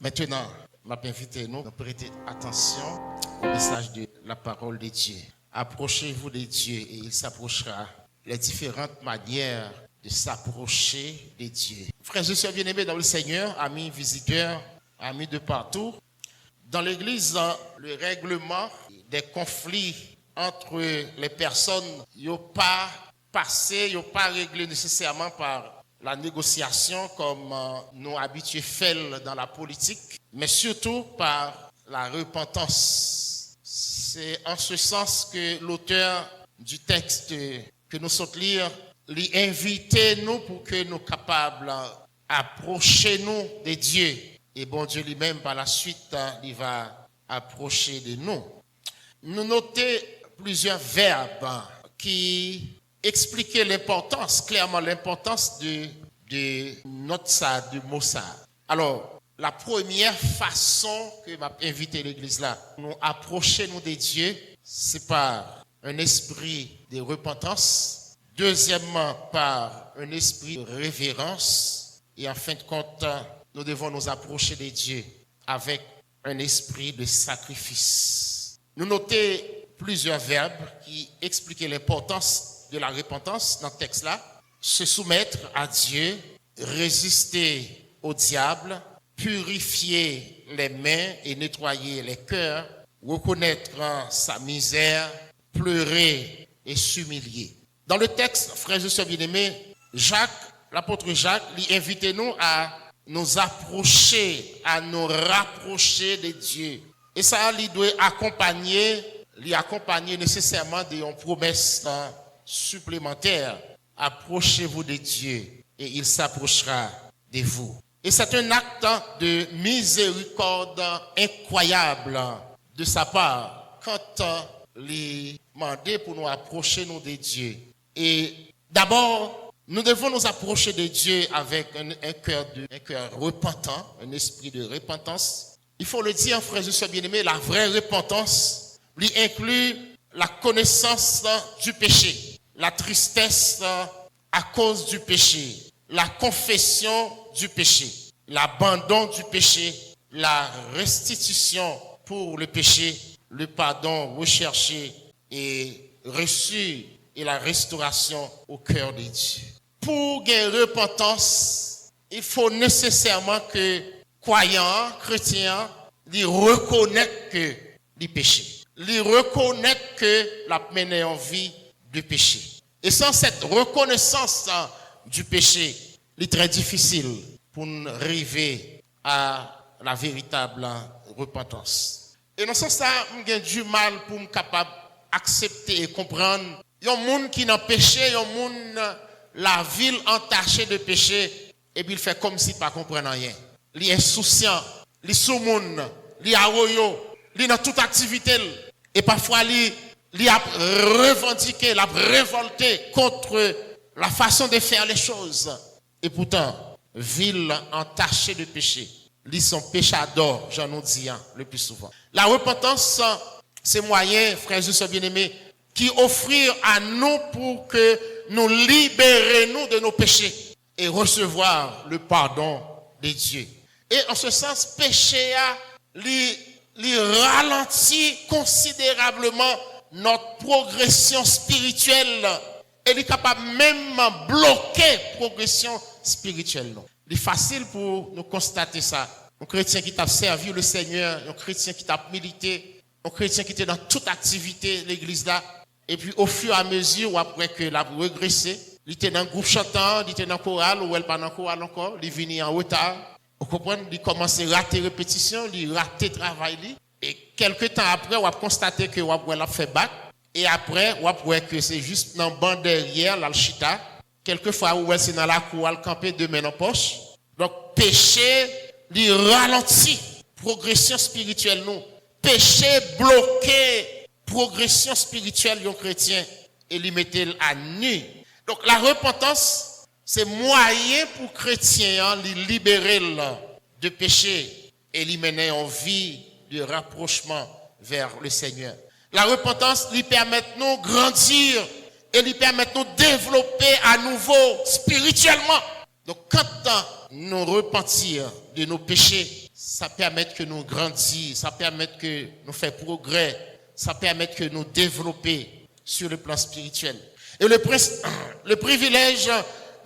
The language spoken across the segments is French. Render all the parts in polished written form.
Maintenant, je m'invite nous à prêter attention au message de la parole de Dieu. Approchez-vous de Dieu et il s'approchera. Les différentes manières de s'approcher de Dieu. Frères et sœurs bien-aimés dans le Seigneur, amis visiteurs, amis de partout, dans l'Église, le règlement des conflits entre les personnes n'ont pas passé, n'ont pas réglé nécessairement par la négociation comme nous habitués faits dans la politique, mais surtout par la repentance. C'est en ce sens que l'auteur du texte que nous sommes lire, lui inviter nous pour que nous capables approcher nous de Dieu. Et bon Dieu lui-même, par la suite, il va approcher de nous. Nous notons plusieurs verbes qui expliquent l'importance, clairement l'importance de notre ça, du mot ça. Alors, la première façon que m'a invité l'église là, nous approcher nous de Dieu, c'est par un esprit de repentance. Deuxièmement, par un esprit de révérence. Et en fin de compte, nous devons nous approcher de Dieu avec un esprit de sacrifice. Nous notons plusieurs verbes qui expliquent l'importance de la repentance dans ce texte-là. Se soumettre à Dieu, résister au diable, purifier les mains et nettoyer les cœurs, reconnaître sa misère, pleurer et s'humilier. Dans le texte, frères et sœurs bien-aimés, l'apôtre Jacques, lui invite nous à nous approcher, à nous rapprocher de Dieu. Et ça, lui doit accompagner nécessairement d'une promesse supplémentaire. Approchez-vous de Dieu et il s'approchera de vous. Et c'est un acte de miséricorde incroyable de sa part quand il demande pour nous approcher nous de Dieu. Et d'abord, nous devons nous approcher de Dieu avec un cœur repentant, un esprit de repentance. Il faut le dire, frères et sœurs bien-aimés, la vraie repentance lui inclut la connaissance du péché, la tristesse à cause du péché, la confession du péché, l'abandon du péché, la restitution pour le péché, le pardon recherché et reçu et la restauration au cœur de Dieu. Pour gagner repentance, il faut nécessairement que croyants, chrétiens, ils reconnaissent que les péchés. Ils reconnaissent que la mené en vie de péché. Et sans cette reconnaissance du péché, il est très difficile pour nous arriver à la véritable repentance. Et dans ce sens, j'ai du mal pour me capable accepter et comprendre. Il y a un monde qui n'a péché, il y a un monde, la ville entachée de péché, et puis il fait comme s'il ne comprenait rien. Il est insouciant, il est sous-monde, il est arroyo, il est dans toute activité. Et parfois, il a revendiqué, il a révolté contre la façon de faire les choses. Et pourtant, ville entachée de péché, ils sont péchadors, j'en ai dit le plus souvent. La repentance, c'est moyen, frères et sœurs bien-aimés, qui offrir à nous pour que nous libérions de nos péchés et recevoir le pardon de Dieu. Et en ce sens, péché a ralentit considérablement notre progression spirituelle et il est capable même bloquer progression spirituelle. Il est facile pour nous constater ça. Un chrétien qui t'a servi le Seigneur, un chrétien qui t'a milité, un chrétien qui était dans toute activité de l'église là, et puis au fur et à mesure ou après que l'a régressé, il était dans un groupe chantant, il était dans le choral ou elle pas dans le choral encore, il venait en retard. Vous comprenez, il commence à rater répétition, il rate travail et quelques temps après, on va constater que on a fait bac et après on voit que c'est juste dans le banc derrière là le chita. Quelquefois c'est dans la cour à camper de main en poche. Donc péché, il ralentit progression spirituelle nous. Péché bloqué progression spirituelle d'un chrétien et lui mettait à nu. Donc la repentance, c'est moyen pour chrétiens de libérer de péché et lui mener en vie de rapprochement vers le Seigneur. La repentance lui permet de nous grandir et lui permet de nous développer à nouveau spirituellement. Donc quand nous repentir de nos péchés, ça permet que nous grandissions, ça permet que nous fassions progrès, ça permet que nous développions sur le plan spirituel. Et le privilège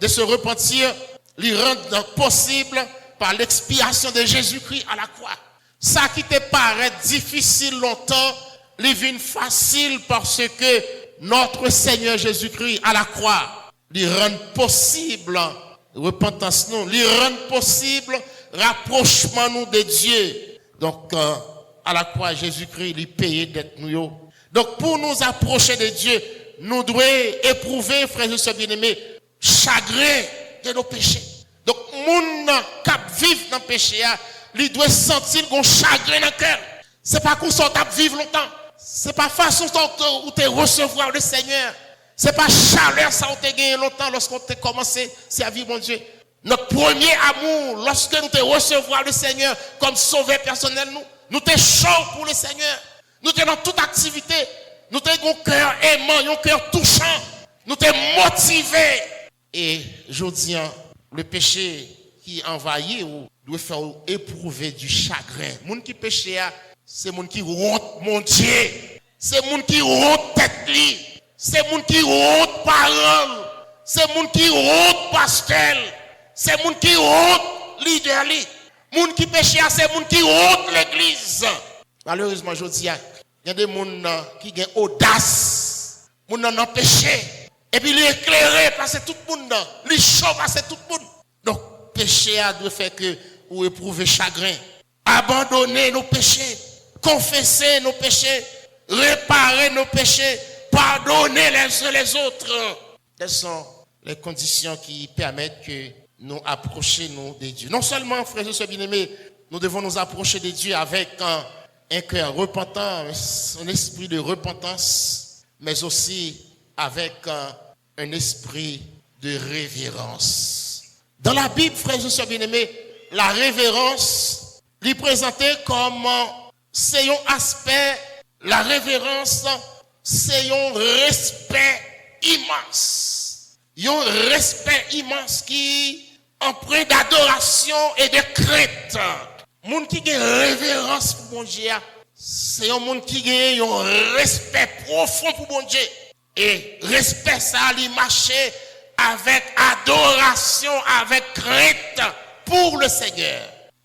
de se repentir lui rend possible par l'expiation de Jésus-Christ à la croix. Ça qui te paraît difficile longtemps, lui vient facile parce que notre Seigneur Jésus-Christ à la croix lui rend possible repentance nous, lui rend possible rapprochement nous de Dieu. Donc à la croix Jésus-Christ lui payé d'être nous. Donc pour nous approcher de Dieu, nous devons éprouver, frères et sœurs bien-aimés, chagrin de nos péchés. Donc moun qui vivent dans le péché, il doit sentir qu'on chagrin dans le cœur. C'est pas qu'on soit vivre longtemps. C'est pas façon où tu recevoir le Seigneur. C'est pas chaleur ça où tu gagné longtemps lorsqu'on t'a commencé à servir mon Dieu. Notre premier amour, lorsque nous te recevoir le Seigneur comme sauveur personnel, nous t'es chaud pour le Seigneur. Nous t'es dans toute activité. Nous t'es un cœur aimant, un cœur touchant. Nous t'es motivé. Et je dis, le péché qui envahit ou doit faire éprouver du chagrin. Moun qui péche, c'est moun qui honte mon Dieu. C'est moun qui honte tête li. C'est moun qui honte parole. C'est moun qui honte pasteur. C'est moun qui honte leader li. Moun qui péche, c'est moun qui honte l'église. Malheureusement, je dis, il y a des moun qui ont audace. Moun n'ont péché. Et puis, il est éclairé parce que tout le monde, il est chaud parce que tout le monde. Donc, péché doit faire que vous éprouvez chagrin. Abandonner nos péchés, confesser nos péchés, réparer nos péchés, pardonner les uns les autres. Quelles sont les conditions qui permettent que nous approchions de Dieu? Non seulement, frères et sœurs bien-aimés, nous devons nous approcher de Dieu avec un cœur repentant, un esprit de repentance, mais aussi avec un esprit de révérence. Dans la Bible, frères et sœurs bien-aimés, la révérence est présentée comme c'est un aspect, la révérence, c'est un respect immense. Un respect immense qui empreint d'adoration et de crainte. Moun qui a révérence pour mon Dieu, c'est un monde qui a un respect profond pour mon Dieu. Et respect ça, il marche avec adoration, avec crainte pour le Seigneur.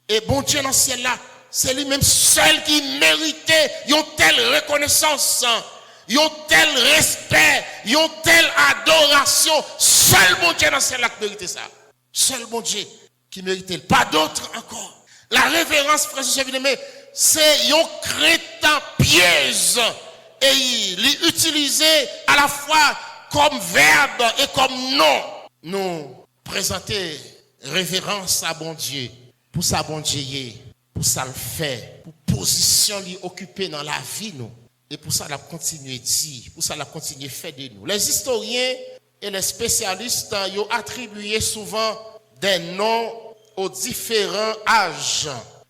Et bon Dieu dans le ciel là, c'est lui-même seul qui méritait une telle reconnaissance, un tel respect, une telle adoration. Seul bon Dieu dans le ciel là qui méritait ça. Seul bon Dieu qui méritait. Pas d'autre encore. La révérence, frères et sœurs bien-aimés, c'est une crainte pieuse. Et il est utilisé à la fois comme verbe et comme nom. Nous présenter révérence à bon Dieu. Pour ça, bon Dieu, pour ça le fait, pour position lui occuper dans la vie, nous. Et pour ça, la continuer dire, pour ça, la continuer faire de nous. Les historiens et les spécialistes, ils ont attribué souvent des noms aux différents âges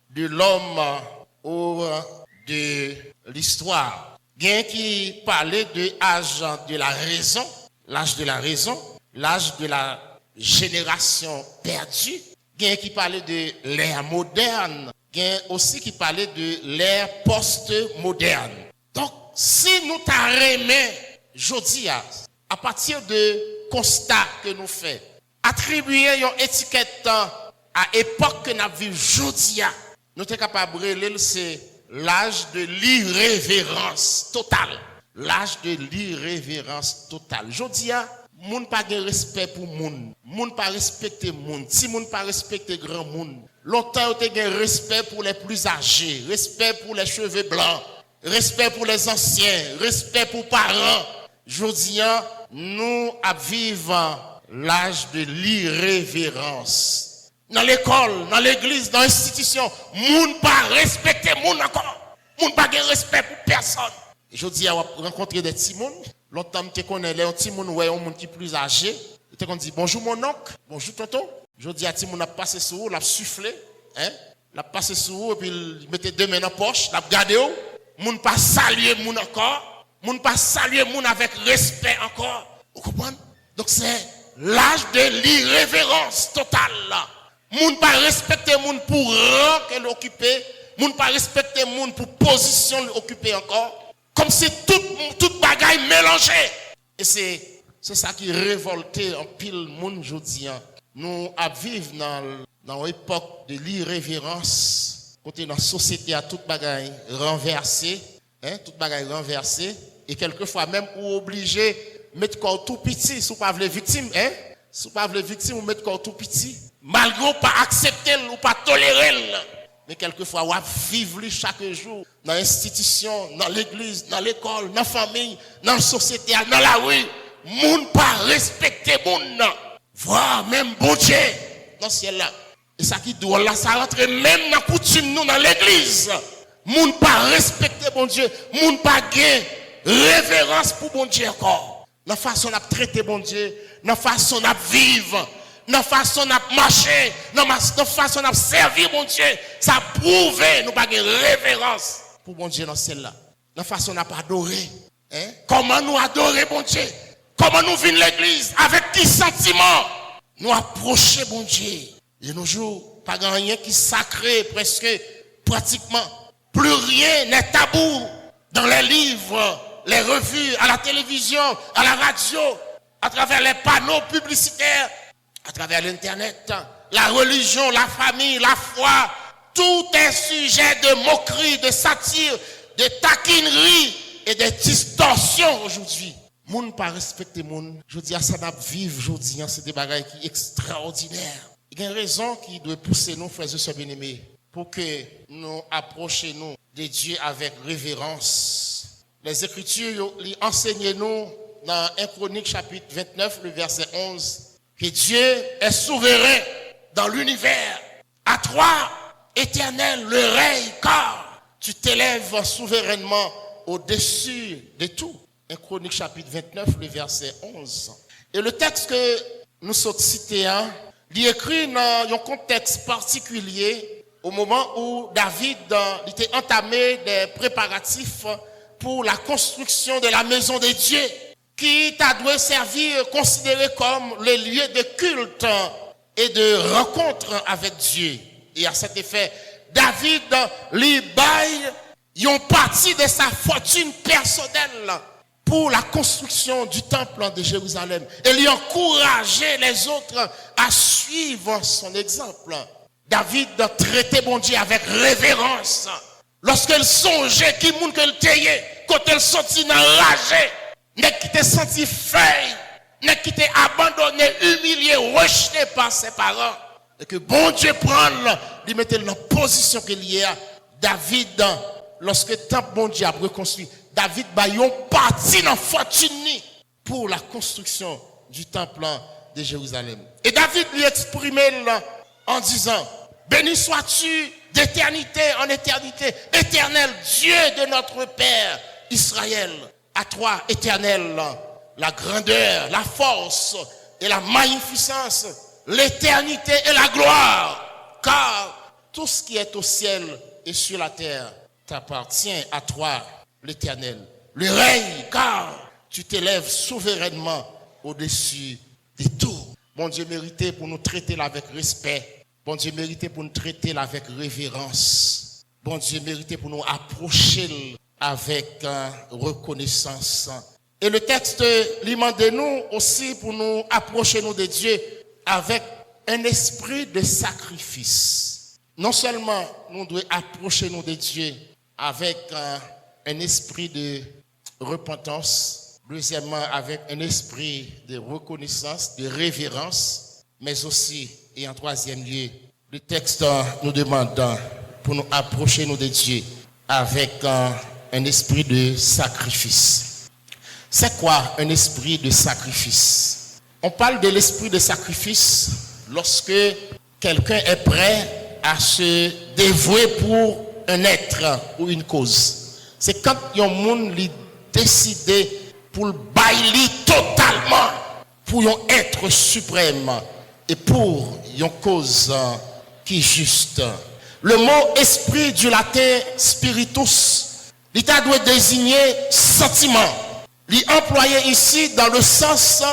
de l'homme ou de l'histoire. Bien qui parlait de l'âge de la raison, l'âge de la raison, l'âge de la génération perdue. Bien qui parlait de l'ère moderne, bien aussi qui parlait de l'ère post-moderne. Donc, si nous t'arrêtons, je dis, à partir de constat que nous faisons, attribuer une étiquette à l'époque que nous vivons aujourd'hui, nous sommes capables de dire c'est l'âge de l'irrévérence totale. L'âge de l'irrévérence totale. Aujourd'hui, moun pas de respect pour moun. Moun pas respecter moun. Si moun pas respecter grand moun. Longtemps, on a un respect pour les plus âgés, respect pour les cheveux blancs, respect pour les anciens, respect pour parents. Aujourd'hui, nous vivons l'âge de l'irrévérence. Dans l'école, dans l'église, dans l'institution, moun pas respecter moun encore. Moun pas de respect pour personne. Je dis, on va rencontrer des petits moun. Longtemps, je connais les petits moun, ouais, un monde qui est plus âgé. Je te dit, bonjour mon oncle, bonjour tonton. Je dis à petit moun, a passé sur vous, l'a soufflé, hein? L'a passé sur vous, et puis il mettait deux mains dans la poche, l'a gardé où. Moun pas saluer moun encore. Moun pas saluer moun avec respect encore. Vous comprenez? Donc c'est l'âge de l'irrévérence totale là. Moun pas respecter moun pour rang qu'elle occupé, moun pas respecter moun pour position occupée encore. Comme si toute bagaille mélangée. Et c'est ça qui révoltait en pile moun jodi. Nous vivons dans une époque de l'irrévérence. Côté dans la société à toute bagaille renversée, toute bagaille renversée. Et quelquefois même ou obligé de mettre corps tout petit, si vous pas les victimes, si vous pas les victimes, vous mettez corps tout petit. Malgré pas accepter ou pas tolérer. Mais quelquefois, on vivre chaque jour dans l'institution, dans l'église, dans l'école, dans la famille, dans la société, dans la rue. Moun pas respecter moun. Voir même bon Dieu dans ce ciel là. Et ça qui doit là, ça rentre même dans coutume nous dans l'église. Moun pas respecter bon Dieu, moun pas gain révérence pour bon Dieu encore. Dans la façon de traiter bon Dieu, dans la façon de vivre, dans la façon de marcher, dans la façon de servir bon Dieu, ça prouve nous pas gain révérence pour bon Dieu dans celle-là. Dans la façon d'adorer. Comment nous adorer bon Dieu? Comment nous venons l'église? Avec quel sentiment? Nous approcher bon Dieu. Et nos jours, pas rien qui sacré, presque, pratiquement. Plus rien n'est tabou dans les livres, les revues, à la télévision, à la radio, à travers les panneaux publicitaires, à travers l'internet, la religion, la famille, la foi. Tout est sujet de moquerie, de satire, de taquinerie et de distorsion aujourd'hui. Moun pas respecter moun. Je dis à ça n'a vivre aujourd'hui, c'est des bagailles qui extraordinaires. Il y a une raison qui doit pousser nous, frères et sœurs bien-aimés, pour que nous approchions de Dieu avec révérence. Les Écritures enseignent nous dans 1 Chronique chapitre 29, le verset 11, que Dieu est souverain dans l'univers. À toi, Éternel, le règne, car tu t'élèves souverainement au-dessus de tout. 1 Chronique chapitre 29, le verset 11. Et le texte que nous sommes cités, il est écrit dans un contexte particulier au moment où David était entamé des préparatifs pour la construction de la maison de Dieu, qui t'a dû servir, considéré comme le lieu de culte et de rencontre avec Dieu. Et à cet effet, David lui baille une partie de sa fortune personnelle pour la construction du temple de Jérusalem. Et lui encourageait les autres à suivre son exemple. David traitait bon Dieu avec révérence. Lorsqu'elle songeait qui moun qu'elle taillait, quand elle sortit enragée, n'est qui était senti feuille, n'est qui était abandonné, humilié, rejeté par ses parents. Et que bon Dieu prend, lui mettait dans la position qu'il y a. David, lorsque le temple bon Dieu a reconstruit, David baillon parti dans fortune pour la construction du temple de Jérusalem. Et David lui exprimait en disant, béni sois-tu d'éternité en éternité, éternel Dieu de notre Père Israël. À toi, éternel, la grandeur, la force et la magnificence, l'éternité et la gloire. Car tout ce qui est au ciel et sur la terre t'appartient à toi, l'Éternel. Le règne, car tu t'élèves souverainement au-dessus de tout. Bon Dieu mérité pour nous traiter là avec respect. Bon Dieu mérité pour nous traiter là avec révérence. Bon Dieu mérité pour nous approcher avec reconnaissance. Et le texte lui demande de nous aussi pour nous approcher nous de Dieu avec un esprit de sacrifice. Non seulement nous devons approcher nous de Dieu avec un esprit de repentance, deuxièmement avec un esprit de reconnaissance, de révérence, mais aussi, et en troisième lieu, le texte nous demande pour nous approcher nous de Dieu avec un esprit de sacrifice. C'est quoi un esprit de sacrifice? On parle de l'esprit de sacrifice lorsque quelqu'un est prêt à se dévouer pour un être ou une cause. C'est quand un monde décide pour le bailler totalement pour un être suprême et pour une cause qui est juste. Le mot esprit du latin spiritus, l'État doit désigner sentiment. Il est employé ici dans le sens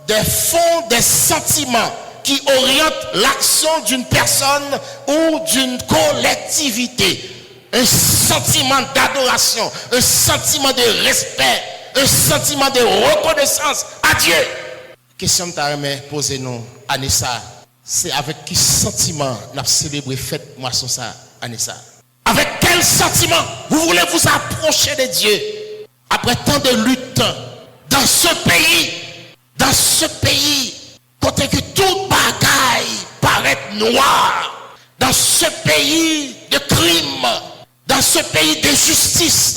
des fonds des sentiments qui oriente l'action d'une personne ou d'une collectivité. Un sentiment d'adoration, un sentiment de respect, un sentiment de reconnaissance à Dieu. Question que tu poser nous, Anessa, c'est avec quel sentiment nous avons célébré fête moisson ça, Anessa? Avec quel sentiment vous voulez vous approcher de Dieu après tant de luttes dans ce pays, côté que toute bagaille paraît noire, dans ce pays de crime, dans ce pays de justice,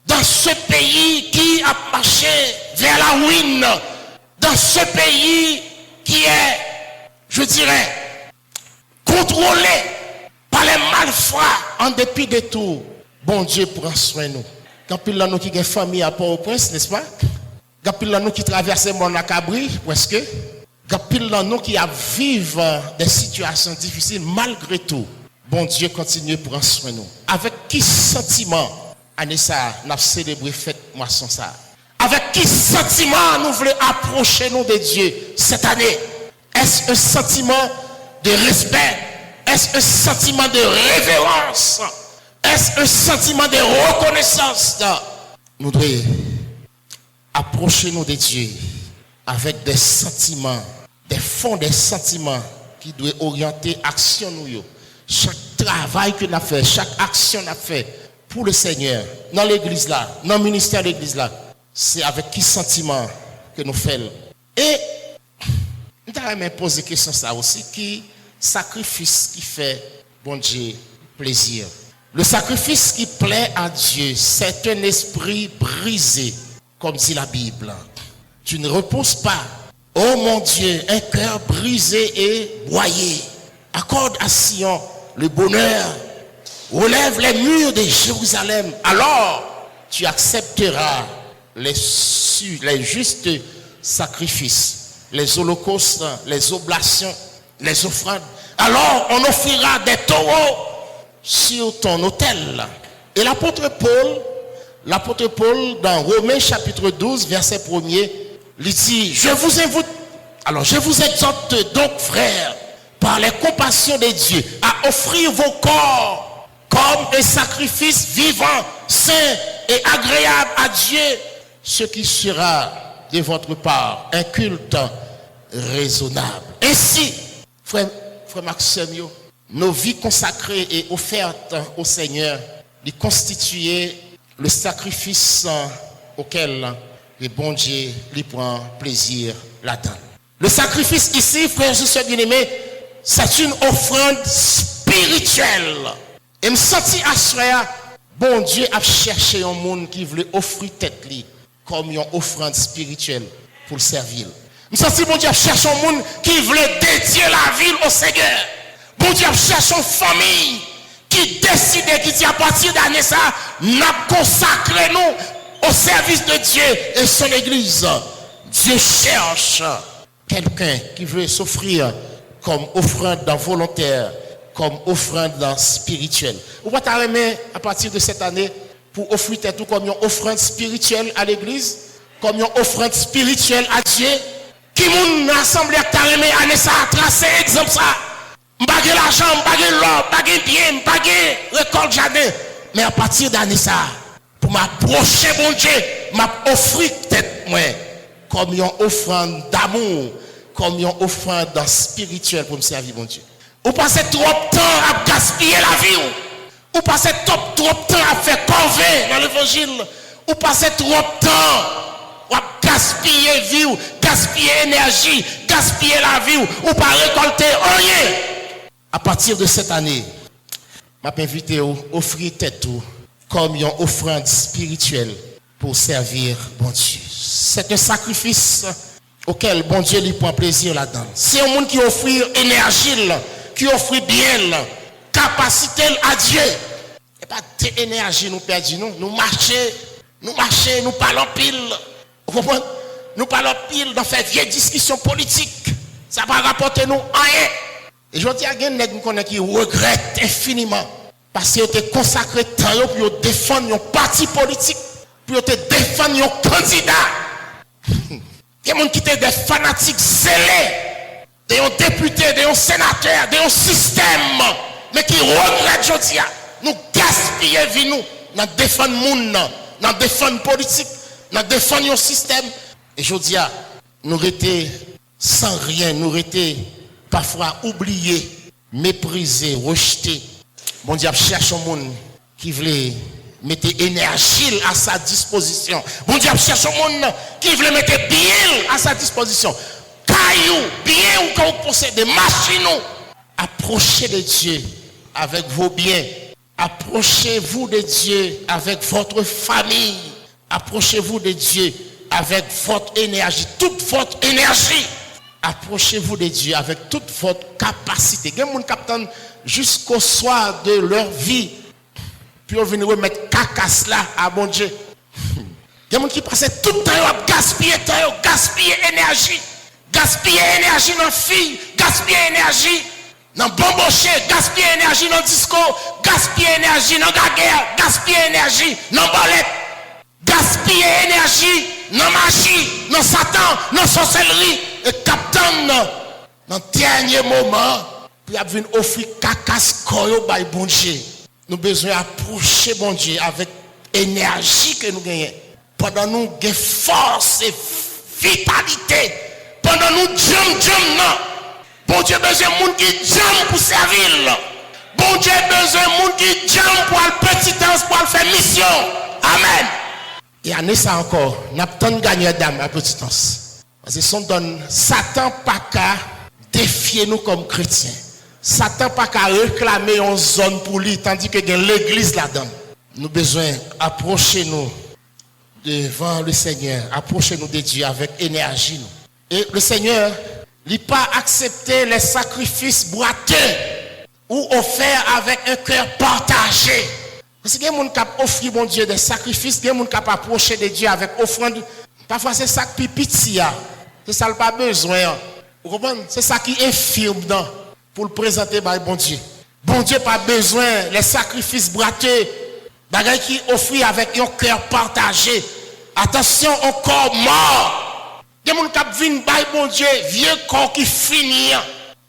dans ce pays qui a marché vers la ruine, dans ce pays qui est, je dirais, contrôlé par les malfrats en dépit de tout. Bon Dieu prend soin de nous. Quand il y a nous qui ont famille à Port-au-Prince, n'est-ce pas? Quand il y a nous qui traversent le monde à Cabri, presque. Quand il y a nous qui vivent des situations difficiles malgré tout. Bon Dieu continue à prendre soin de nous. Avec quel sentiment, Anessa, nous avons célébré fête moisson ça? Avec quel sentiment nous voulons approcher nous de Dieu cette année? Est-ce un sentiment de respect? Est-ce un sentiment de révérence? Est-ce un sentiment de reconnaissance? Nous devons approcher nous de Dieu avec des sentiments, des fonds des sentiments qui doivent orienter l'action nous. Chaque travail que nous avons fait, chaque action que nous avons fait pour le Seigneur, dans l'église là, dans le ministère de l'église là, c'est avec quel sentiment que nous faisons. Et nous avons posé la question ça aussi, qui sacrifice qui fait bon Dieu plaisir. Le sacrifice qui plaît à Dieu, c'est un esprit brisé, comme dit la Bible. Tu ne reposes pas, oh mon Dieu, un cœur brisé et broyé. Accorde à Sion le bonheur, relève les murs de Jérusalem. Alors, tu accepteras les justes sacrifices, les holocaustes, les oblations, les offrandes. Alors, on offrira des taureaux sur ton autel. Et l'apôtre Paul, dans Romains chapitre 12, verset 1er, lui dit, je vous exhorte donc, frères, par les compassions de Dieu, à offrir vos corps comme un sacrifice vivant, saint et agréable à Dieu, ce qui sera de votre part un culte raisonnable. Ainsi, frère Maxime, nos vies consacrées et offertes au Seigneur, les constituer le sacrifice auquel le bon Dieu lui prend plaisir là-dedans. Le sacrifice ici, frères et sœurs bien-aimés, c'est une offrande spirituelle. Et me sentis à soi, bon Dieu a cherché un monde qui voulait offrir tête li comme une offrande spirituelle pour le servir. Me sentis bon Dieu a cherché un monde qui voulait dédier la vie au Seigneur. Bon Dieu a cherché une famille qui décide, qui dit à partir d'année ça, n'a consacré nous au service de Dieu et son église. Dieu cherche quelqu'un qui veut s'offrir comme offrande volontaire, comme offrande spirituelle. Vous pouvez t'arrêter à partir de cette année pour offrir tout comme une offrande spirituelle à l'église, comme une offrande spirituelle à Dieu. Qui moun assemblée à t'arrêter à ça, tracer exemple ça. M'bagé l'argent, m'bagé l'or, m'bagé bien, m'bagé récolte jamais. Mais à partir d'année ça, pour m'approcher mon Dieu, m'offrir tête moi comme une offrande d'amour, comme une offrande spirituelle pour me servir mon Dieu. Vous passez trop de temps à gaspiller la vie. Vous passez trop de temps à faire corvée dans l'évangile. Vous passez trop de temps à gaspiller vie, gaspiller énergie, gaspiller la vie. Ou pas récolter rien. À partir de cette année, je m'invite à offrir tête comme une offrande spirituelle pour servir bon Dieu. C'est un sacrifice auquel bon Dieu lui prend plaisir là-dedans. C'est un monde qui offre énergie, qui offre bien, capacité à Dieu. Et pas d'énergie nous perdons, nous marchons, nous parlons pile. Vous comprenez? Nous parlons pile dans faire vieille discussion politique. Ça va rapporter nous rien. Et je dis à quelqu'un qui regrette infiniment parce qu'il a consacré temps pour défendre un parti politique, pour défendre un candidat. Il y a des gens qui étaient des fanatiques zélés des députés, des sénateurs, des systèmes, mais qui regrettent aujourd'hui. Nous gaspillons vie nous dans défendre le monde, dans défendre politique, dans défendre un système. Et aujourd'hui, nous étions sans rien, nous étions parfois oubliés, méprisés, rejetés. Bon Dieu cherche un monde qui voulait mettre énergie à sa disposition. Bon Dieu cherche un monde qui voulait mettre bien à sa disposition. Caillou, bien ou quand vous possédez, machines. Approchez de Dieu avec vos biens. Approchez-vous de Dieu avec votre famille. Approchez-vous de Dieu avec votre énergie, toute votre énergie. Approchez-vous de Dieu avec toute votre capacité. Il y a des gens qui attendent jusqu'au soir de leur vie. Puis on vient remettre cacasse là à bon Dieu. Il y a des gens qui passent tout le temps à gaspiller énergie. Gaspiller énergie dans la fille, gaspiller énergie dans bamboché, gaspiller énergie dans disco, gaspiller énergie dans gaguerre, gaspiller énergie dans bolette, gaspiller énergie dans magie, dans Satan, dans sorcellerie. Et capitaine, dans le dernier moment, puis il vient offrir cacasse koyo by bon Dieu. Nous avons besoin d'approcher bon Dieu avec énergie que nous gagnons. Pendant nous avons force et vitalité. Pendant nous jam non. Bon Dieu besoin de monde qui jam pour servir. Bon Dieu besoin de monde qui jam pour le petit temps pour faire mission. Amen. Et année ça encore, n'a pas de gagner d'âme à petit temps. Parce que Satan pas qu'à défier nous comme chrétiens. Satan pas qu'à réclamer une zone pour lui tandis que l'église là-dedans. Nous avons besoin d'approcher nous devant le Seigneur, approcher nous de Dieu avec énergie. Et le Seigneur n'a pas accepté les sacrifices boiteux ou offerts avec un cœur partagé. Parce qu'il y a des gens qui ont offert mon Dieu des sacrifices, il y a des gens qui ont approché de Dieu avec offrande. Parfois c'est ça qui pitié. C'est ça qui n'a pas besoin. Vous comprenez? C'est ça qui est infirme pour le présenter par bon Dieu. Bon Dieu n'a pas besoin les sacrifices boiteux, des qui offrent avec un cœur partagé. Attention au corps mort. Il y a des gens qui viennent par bon Dieu, vieux corps qui finit.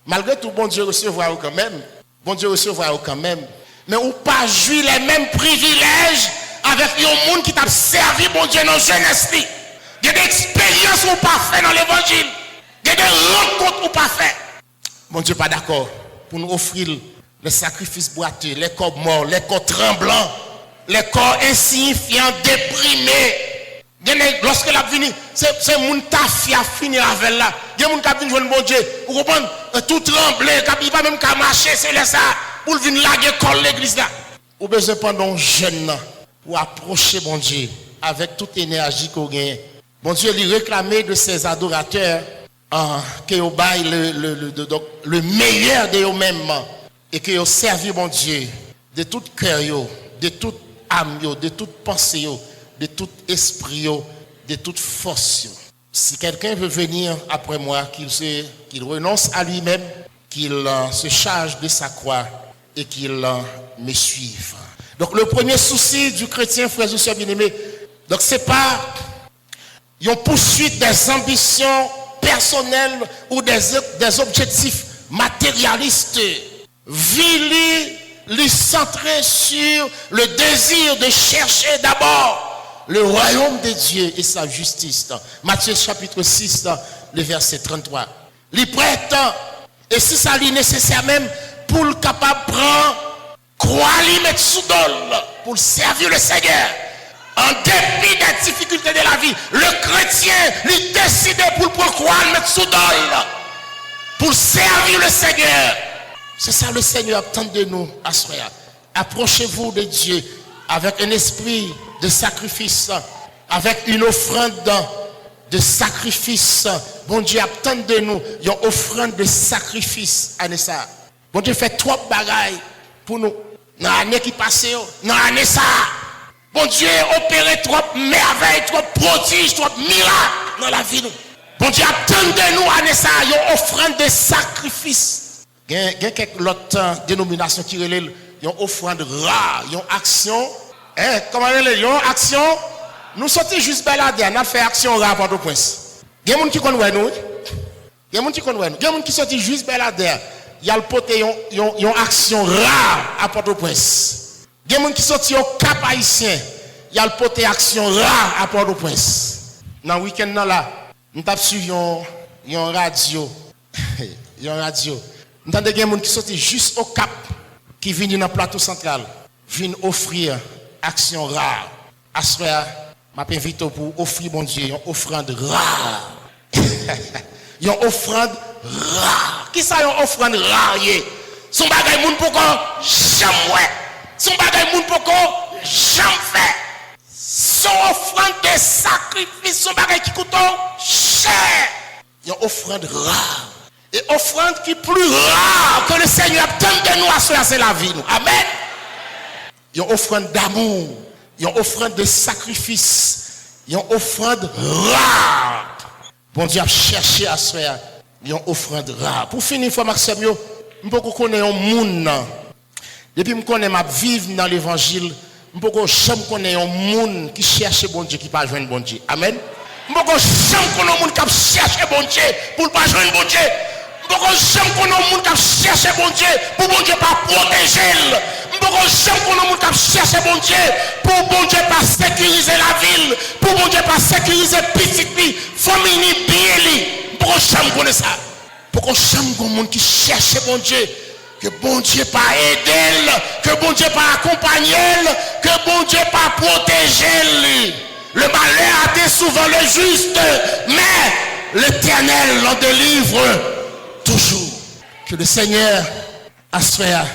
Malgré tout, bon Dieu recevra quand même. Bon Dieu recevra quand même. Mais ou pas jouir les mêmes privilèges avec un monde qui t'a servi bon Dieu dans la jeunesse. Il y a des expériences ou pas fait dans l'évangile. Il y a des rencontres ou pas fait. Bon Dieu pas d'accord pour nous offrir les sacrifices boiteux, les corps morts, les corps tremblants, les corps insignifiants, déprimés. Lorsque la vini, c'est mon tafia fini avec là. Il y a des gens qui viennent bon Dieu. Vous comprenez? Tout tremblé, il va même qu'à marcher, c'est ça. Pour venir laguer l'école l'église là. Vous avez besoin pendant jeune pour approcher bon Dieu avec toute énergie qu'on gagne. Bon Dieu lui réclamait de ses adorateurs que vous baillent le meilleur de eux-mêmes et que vous servez bon Dieu de tout cœur, de toute âme, de toute pensée, de tout esprit, de toute force. Si quelqu'un veut venir après moi, qu'il renonce à lui-même, qu'il se charge de sa croix et qu'il me suive. Donc le premier souci du chrétien, frères et sœurs bien-aimés, donc c'est pas une poursuite des ambitions personnelles ou des objectifs matérialistes. Vie lui centrer sur le désir de chercher d'abord le royaume de Dieu et sa justice. Matthieu chapitre 6, le verset 33. Il prête, et si ça lui est nécessaire même, pour le capable de prendre, croire lui mettre sous dol, pour servir le Seigneur. En dépit des difficultés de la vie, le chrétien lui décide pour le croire mettre sous dol, pour servir le Seigneur. C'est ça le Seigneur attend de nous à ce moment. Approchez-vous de Dieu avec un esprit de sacrifice, avec une offrande de sacrifice. Bon Dieu attend de nous une offrande de sacrifice. Anessa. Bon Dieu fait trop de bagailles pour nous. Dans l'année qui passe, dans l'année ça. Bon Dieu opéré trop merveilles, trop prodiges, trop miracles dans la vie. Bon Dieu attend de nous année ça une offrande de sacrifice. Il y a quelques autres dénominations qui relèvent une offrande rare, une action. Comment elle est? Une action. Nous sommes juste baladés, on a fait action rare pour le prince. Il y a des gens qui connaissent nous. Il y a des gens qui connaissent. Il y a des gens qui sont juste Belader. Il y a le poté, une action rare à Port-au-Prince. Il y a des gens qui sont au Cap Haïtien. Il y a le poté action rare à Port-au-Prince. Dans le week-end là, nous avons suivi une radio. Une radio. Nous avons des gens qui sont juste au Cap, qui viennent dans le plateau central, viennent offrir action rare. À ce moment, je m'invite pour offrir, bon Dieu, une offrande rare. Une offrande rare. Qui ça, une offrande rare? Son bagay moun pour qu'on jamais. Son bagay moun pour qu'on jamais fait. Son offrande de sacrifice, son bagay qui coûte cher. Une offrande rare. Et offrande qui est plus rare que le Seigneur a tant de nous à cela, c'est la vie. Amen. Une offrande d'amour. Une offrande de sacrifice. Une offrande rare. Bon Dieu a cherché à se faire une offrande rare. Pour finir, frère Maxime, je ne peux pas connaître un monde. Depuis que je connais ma vivre dans l'évangile, je ne peux pas connaître un monde qui cherche bon Dieu, qui ne peut pas joindre bon Dieu. Amen. Je ne peux pas connaître un monde qui cherche bon Dieu pour ne pas joindre bon Dieu. Je ne peux pas connaître un monde qui cherche bon Dieu pour bon Dieu pas protéger. Je ne peux pas connaître un monde qui cherche bon Dieu pour bon Dieu pas sécuriser la ville, pour bon Dieu pas sécuriser petite famille bien. Je ne peux pas connaître ça. Pour qu'on cherche un monde qui cherche bon Dieu. Que bon Dieu pas aider, que bon Dieu pas accompagner, que bon Dieu pas protéger. Le malheur a été souvent le juste, mais l'Éternel l'en délivre toujours. Que le Seigneur, à ce faire,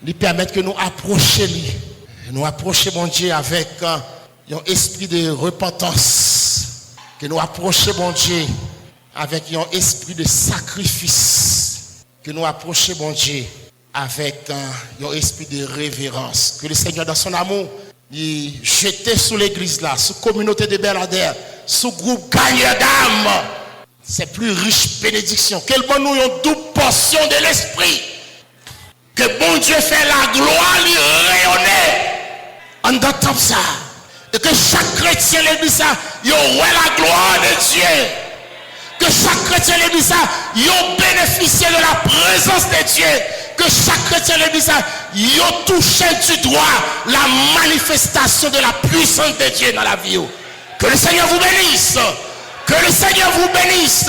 lui permette que nous approchions lui. Nous approchions mon Dieu avec un esprit de repentance. Que nous approchions mon Dieu avec un esprit de sacrifice. Que nous approchions mon Dieu avec un esprit de révérence. Que le Seigneur, dans son amour, il jette sous l'église là, sous la communauté de Belader, sous le groupe gagneur d'âme. C'est plus riche bénédiction. Quelle bonne nous une double portion de l'esprit. Que bon Dieu fait la gloire, lui rayonner. On entend ça. Et que chaque chrétien l'église ça, il aura la gloire de Dieu. Que chaque chrétien l'église ça, il bénéficié de la présence de Dieu. Que chaque chrétien l'église ça, il touché du doigt la manifestation de la puissance de Dieu dans la vie. Que le Seigneur vous bénisse. Que le Seigneur vous bénisse.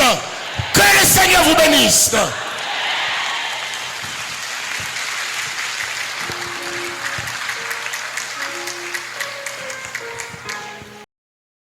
Que le Seigneur vous bénisse.